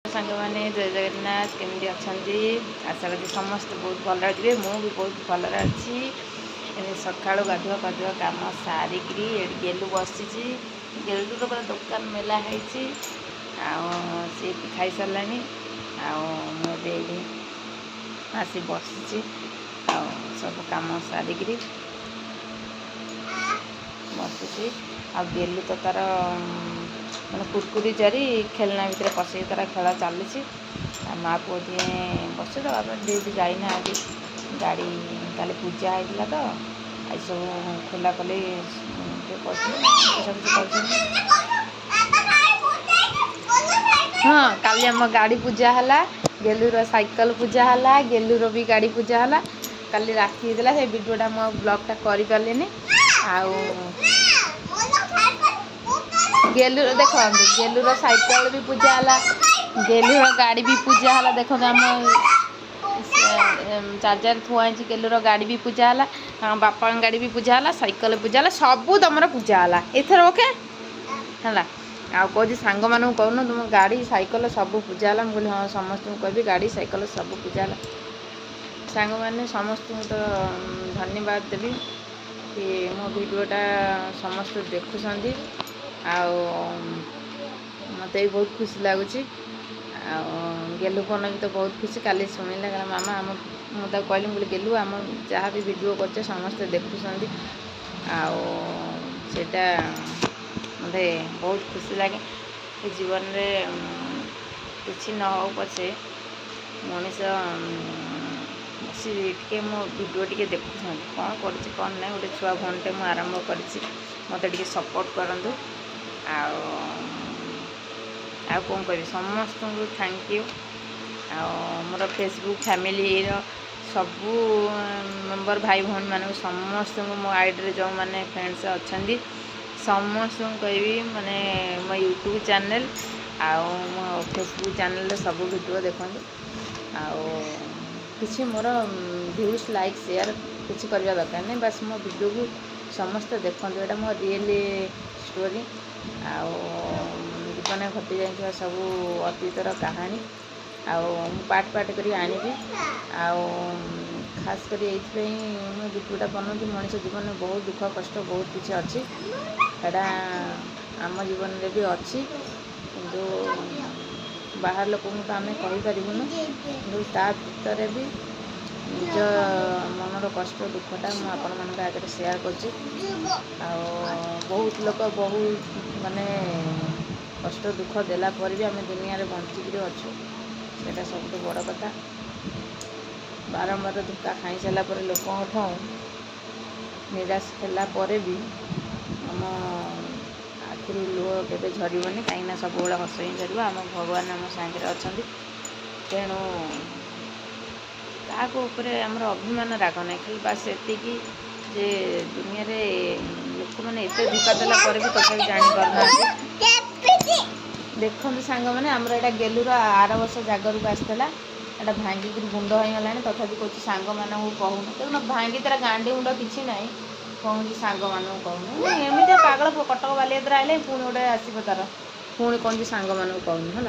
सांग मैंने जय जगन्नाथ केमती अच्छा आशा करी समस्त बहुत भल थे मु भी बहुत भलर अच्छी सका गाधुआ पाधुआ कम सारिक गेलु बसी गेलु तो पूरा दुकान मेला है सी खाई सारा मुझे आसी बसी सब कम सारिक बसी गेलु तो तार मैंने कुरकुरी चारी खेलना भितर पशे तार खेला चली माँ पुओ दिए बस तो आप ड्यूटी जाइना आज गाड़ी काली पूजा होता तो आज सब खोला खोली हाँ काली आम गाड़ी पूजा है गेलूर साइकल पूजा है गेलूर भी गाड़ी पूजा है काली राति होता है वीडियोटा मो ब्लॉगटा कर पारे गेलूर देख गेलूर साइकल भी पूजा है गेलूर गाड़ी भी पूजा है देख आम चार्जर थुआ गेलूर गाड़ी भी पूजा है बापा गाड़ी भी पूजा है साइकल पूजा है सब तुम पूजा है एथर ओके है कौन सांग मानू कहून तुम गाड़ी साइकल सब पूजा है मुझे हाँ समस्त कह गाड़ी साइकल सब पूजा है सांग मैंने समस्त तो धन्यवाद देवी कि मो वीडियोटा समस्त देखुं मत भी बहुत खुशी लगुच गेलु कौन भी तो बहुत खुशी काली शुणिला कहला मामा आम मुझे कहली बोले गेलु आम जहाँ भी वीडियो कर समस्ते देखुं आटा मत बहुत खुशी लगे जीवन में किसी न हो पछे मनीष बसी टे मो वीडियो टे देखुं कौन कर ना गोटे छुआ फोनटे मुझे आरंभ कर मत सपोर्ट करूँ कौन कह समस्त को thank you more Facebook family सबू मेंबर भाई भौणी मानक समस्त मो आईडी जो मैंने फ्रेंड्स अच्छा समस्त कहि माने मो यूट्यूब चैनल मो फेसबुक चैनल सब वीडियो देखते किसी मोर व्यूज लाइक शेयर किसी करवा दरकार नहीं बस मो वीडियो को समस्त देखते यहाँ मो रियल स्टोरी जीवन घटी जा सब अतीतर कहानी पार्ट पार्ट कर आनिबी खास कर ये वीडियोटा बनाऊँ मनीष जीवन में बहुत दुख कष्ट बहुत किसी अच्छी एटा आम जीवन में भी अच्छी किंतु बाहर लोक तो आम कहीपरूँ कि भर भी निज मनर कष्ट दुखटा मुझे आपण मान आगे सेयार कर बहुत लोक बहुत माने कष्ट दुख देला पर भी आम दुनिया रे बंचिक अच्छु सेटा सब बड़ कथा बारंबार धोखा खाई सारा पर लोक निराश होगा भी आम आखिर लुह के झरबनी कहीं सब हस ही झर आम भगवान आम सागर अच्छा तेणु ताकूपर आमर अभिमान राग ना खाली बास एतिकी जे दुनिया रे लोक मैंने एत धोखा देला पर भी तथा जापार देखते सांग मैंने आमर यहाँ गेलूर आर वर्ष जागर को आसाला एटा भांगिक गुंड हो गला तथा कौन सांग मानू कहून देखो भांगी तरह गांडी गुंड किसी ना कौन सांग मानू कहून एमती पागल कटक बालियात्रा आए पुणी गोटे आसो तार पुणी कौन सांग मानू कहून है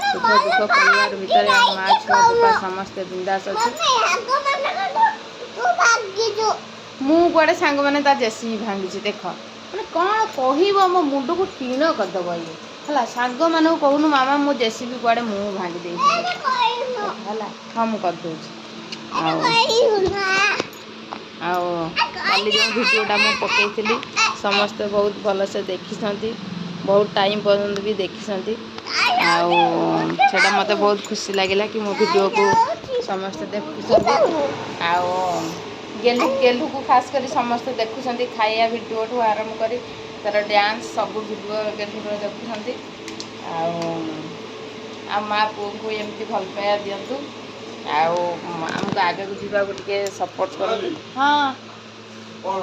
सुख दुख परिवार भितर माँ छुआ बापा समस्ते बिंदास अच्छे मुझे सांग मैंने जेसी भांगी देख मैंने कौन कह मो मुंड को टीण करदेव ये है सांग मान कहून मामा मो जेसीबी कड़े मुँह भांगी दे हाँ मुझे काली जो भिडियोटा मुझे पकई समस्ते बहुत भलसे देखी बहुत टाइम पर्यंत भी देखी मत बहुत खुशी लगे कि मो वीडियो को समस्ते देखुं गेलु गेलु को खास कर समस्ते देखुं खाया वीडियो ठू आरंभ कर तार डांस सब वीडियो गेलु देखुं माँ पुओ को एमती भल पाया दिंतु आमको आगे को जीवा टे सपोर्ट कर हाँ।